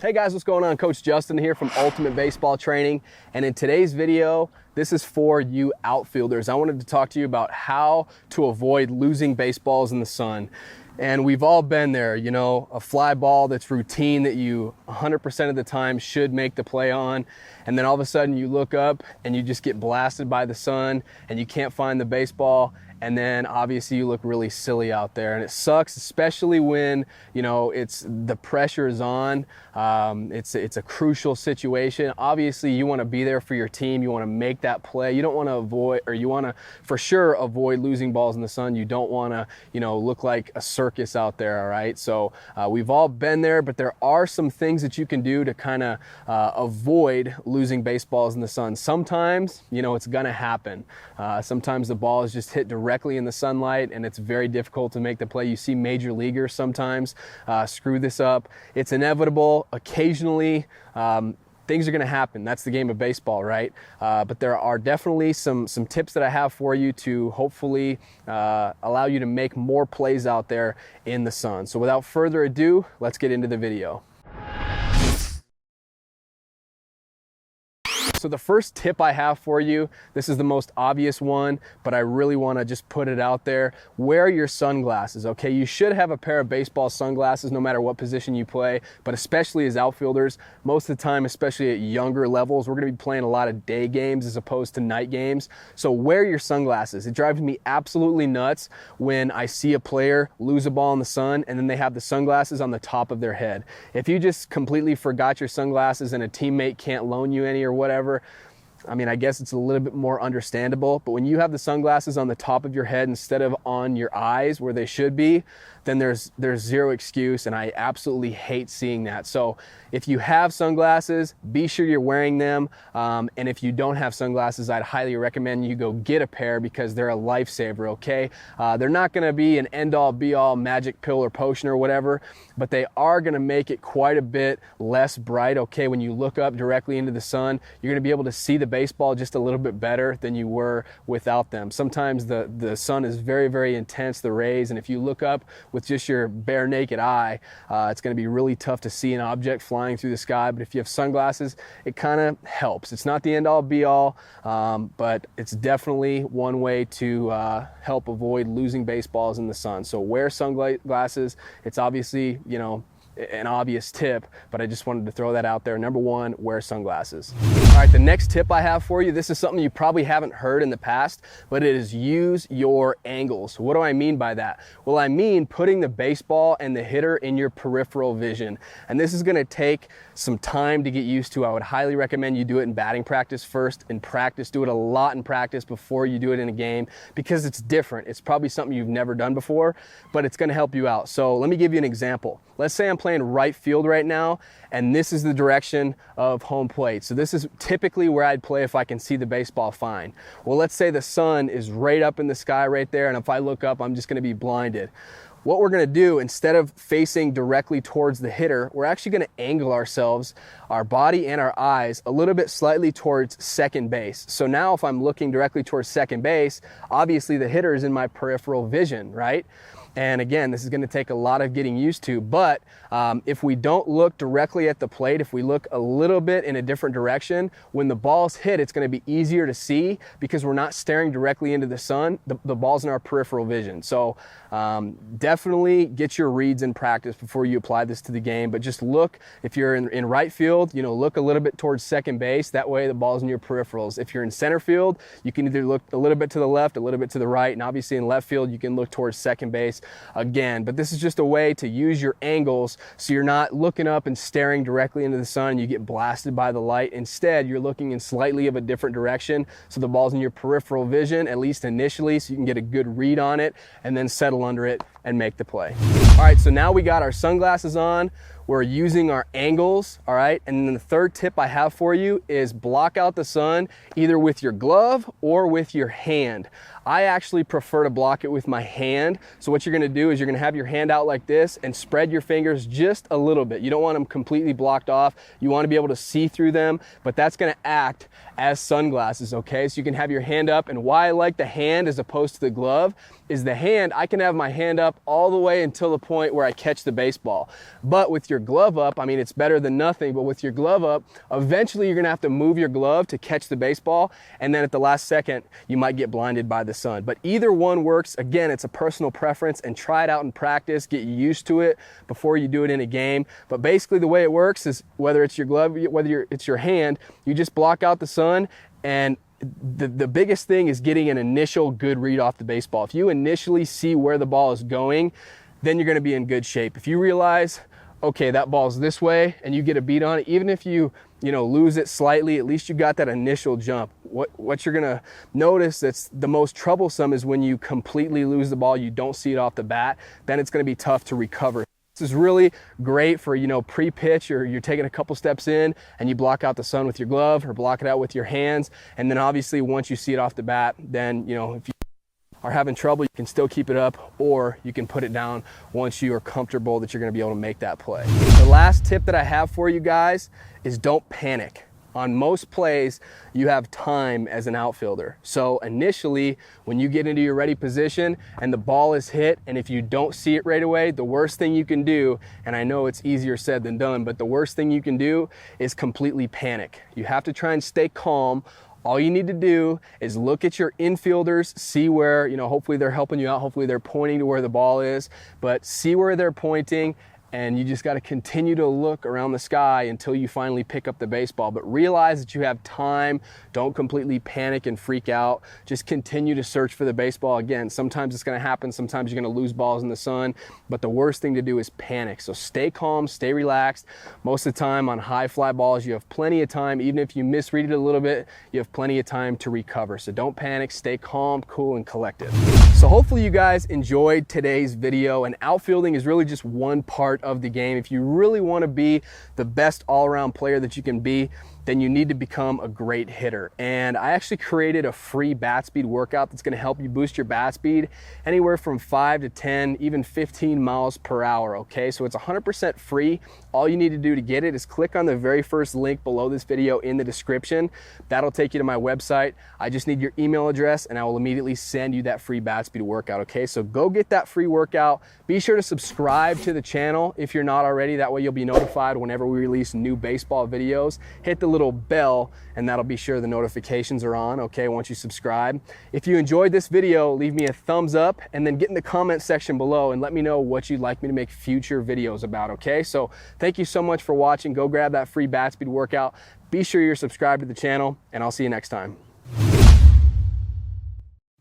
Hey guys, what's going on? Coach Justin here from Ultimate Baseball Training, and in today's video, this is for you outfielders. I wanted to talk to you about how to avoid losing baseballs in the sun. And we've all been there, you know, a fly ball that's routine that you 100% of the time should make the play on, and then all of a sudden you look up and you just get blasted by the sun and you can't find the baseball. And then obviously you look really silly out there, and it sucks, especially when, you know, the pressure is on. It's a crucial situation. Obviously you want to be there for your team. You want to make that play. You don't want to avoid, or you want to for sure avoid losing balls in the sun. You don't want to, you know, look like a circus out there. All right. So we've all been there, but there are some things that you can do to kind of avoid losing baseballs in the sun. Sometimes, you know, it's going to happen. Sometimes the ball is just hit directly in the sunlight and it's very difficult to make the play. You see major leaguers sometimes screw this up. It's inevitable. Occasionally, things are going to happen. That's the game of baseball, right? But there are definitely some tips that I have for you to hopefully allow you to make more plays out there in the sun. So without further ado, let's get into the video. So the first tip I have for you, this is the most obvious one, but I really want to just put it out there. Wear your sunglasses, okay? You should have a pair of baseball sunglasses no matter what position you play, but especially as outfielders, most of the time, especially at younger levels, we're going to be playing a lot of day games as opposed to night games. So wear your sunglasses. It drives me absolutely nuts when I see a player lose a ball in the sun and then they have the sunglasses on the top of their head. If you just completely forgot your sunglasses and a teammate can't loan you any or whatever, I mean, I guess it's a little bit more understandable, but when you have the sunglasses on the top of your head instead of on your eyes where they should be, then there's zero excuse, and I absolutely hate seeing that. So if you have sunglasses, be sure you're wearing them, and if you don't have sunglasses, I'd highly recommend you go get a pair because they're a lifesaver, okay? They're not gonna be an end-all be-all magic pill or potion or whatever, but they are gonna make it quite a bit less bright, okay? When you look up directly into the sun, you're gonna be able to see the baseball just a little bit better than you were without them. Sometimes the sun is very, very intense, the rays, and if you look up with just your bare naked eye, it's going to be really tough to see an object flying through the sky. But if you have sunglasses, it kind of helps. It's not the end all be all, but it's definitely one way to help avoid losing baseballs in the sun. So wear sunglasses. It's obviously, you know, an obvious tip, but I just wanted to throw that out there. Number one, wear sunglasses. All right, the next tip I have for you, this is something you probably haven't heard in the past, but it is use your angles. What do I mean by that? Well, I mean putting the baseball and the hitter in your peripheral vision. And this is gonna take some time to get used to. I would highly recommend you do it in batting practice first. In practice, do it a lot in practice before you do it in a game because it's different. It's probably something you've never done before, but it's gonna help you out. So let me give you an example. Let's say I'm playing right field right now, and this is the direction of home plate. So this is typically where I'd play if I can see the baseball fine. Well, let's say the sun is right up in the sky right there, and if I look up, I'm just gonna be blinded. What we're gonna do, instead of facing directly towards the hitter, we're actually gonna angle ourselves, our body and our eyes, a little bit slightly towards second base. So now if I'm looking directly towards second base, obviously the hitter is in my peripheral vision, right? And again, this is going to take a lot of getting used to, but if we don't look directly at the plate, if we look a little bit in a different direction, when the ball's hit, it's going to be easier to see because we're not staring directly into the sun. The ball's in our peripheral vision. So definitely get your reads in practice before you apply this to the game, but just look, if you're in right field, you know, look a little bit towards second base. That way the ball's in your peripherals. If you're in center field, you can either look a little bit to the left, a little bit to the right, and obviously in left field, you can look towards second base again. But this is just a way to use your angles so you're not looking up and staring directly into the sun and you get blasted by the light. Instead, you're looking in slightly of a different direction so the ball's in your peripheral vision, at least initially, so you can get a good read on it and then settle under it and make the play. All right, so now we got our sunglasses on. We're using our angles, all right? And then the third tip I have for you is block out the sun either with your glove or with your hand. I actually prefer to block it with my hand. So what you're gonna do is you're gonna have your hand out like this and spread your fingers just a little bit. You don't want them completely blocked off. You wanna be able to see through them, but that's gonna act as sunglasses, okay? So you can have your hand up, and why I like the hand as opposed to the glove is the hand, I can have my hand up all the way until the point where I catch the baseball. But with your your glove up, I mean, it's better than nothing, but with your glove up, eventually you're gonna have to move your glove to catch the baseball, and then at the last second, you might get blinded by the sun. But either one works. Again, it's a personal preference, and try it out in practice, get used to it before you do it in a game. But basically the way it works is whether it's your glove, whether it's your hand, you just block out the sun, and the biggest thing is getting an initial good read off the baseball. If you initially see where the ball is going, then you're gonna be in good shape. If you realize, okay, that ball's this way, and you get a beat on it, even if you lose it slightly, at least you got that initial jump. What you're gonna notice that's the most troublesome is when you completely lose the ball, you don't see it off the bat, then it's gonna be tough to recover. This is really great for, pre-pitch, or you're taking a couple steps in and you block out the sun with your glove or block it out with your hands. And then obviously once you see it off the bat, then, if you are having trouble, you can still keep it up, or you can put it down once you are comfortable that you're going to be able to make that play. The last tip that I have for you guys is don't panic. On most plays, you have time as an outfielder. So initially, when you get into your ready position and the ball is hit, and if you don't see it right away, the worst thing you can do, and I know it's easier said than done, but the worst thing you can do is completely panic. You have to try and stay calm. All you need to do is look at your infielders, see where, hopefully they're helping you out, hopefully they're pointing to where the ball is, but see where they're pointing, and you just got to continue to look around the sky until you finally pick up the baseball. But realize that you have time. Don't completely panic and freak out. Just continue to search for the baseball. Again, sometimes it's going to happen. Sometimes you're going to lose balls in the sun. But the worst thing to do is panic. So stay calm, stay relaxed. Most of the time on high fly balls, you have plenty of time. Even if you misread it a little bit, you have plenty of time to recover. So don't panic. Stay calm, cool, and collected. So hopefully you guys enjoyed today's video. And outfielding is really just one part of the game. If you really want to be the best all-around player that you can be, then you need to become a great hitter. And I actually created a free bat speed workout that's going to help you boost your bat speed anywhere from 5 to 10, even 15 miles per hour. Okay, so it's 100% free. All you need to do to get it is click on the very first link below this video in the description. That'll take you to my website. I just need your email address and I will immediately send you that free bat speed workout. Okay, so go get that free workout. Be sure to subscribe to the channel if you're not already. That way you'll be notified whenever we release new baseball videos. Hit the little bell and that'll be sure the notifications are on, okay, once you subscribe. If you enjoyed this video, leave me a thumbs up and then get in the comment section below and let me know what you'd like me to make future videos about, okay? So thank you so much for watching. Go grab that free bat speed workout. Be sure you're subscribed to the channel, and I'll see you next time.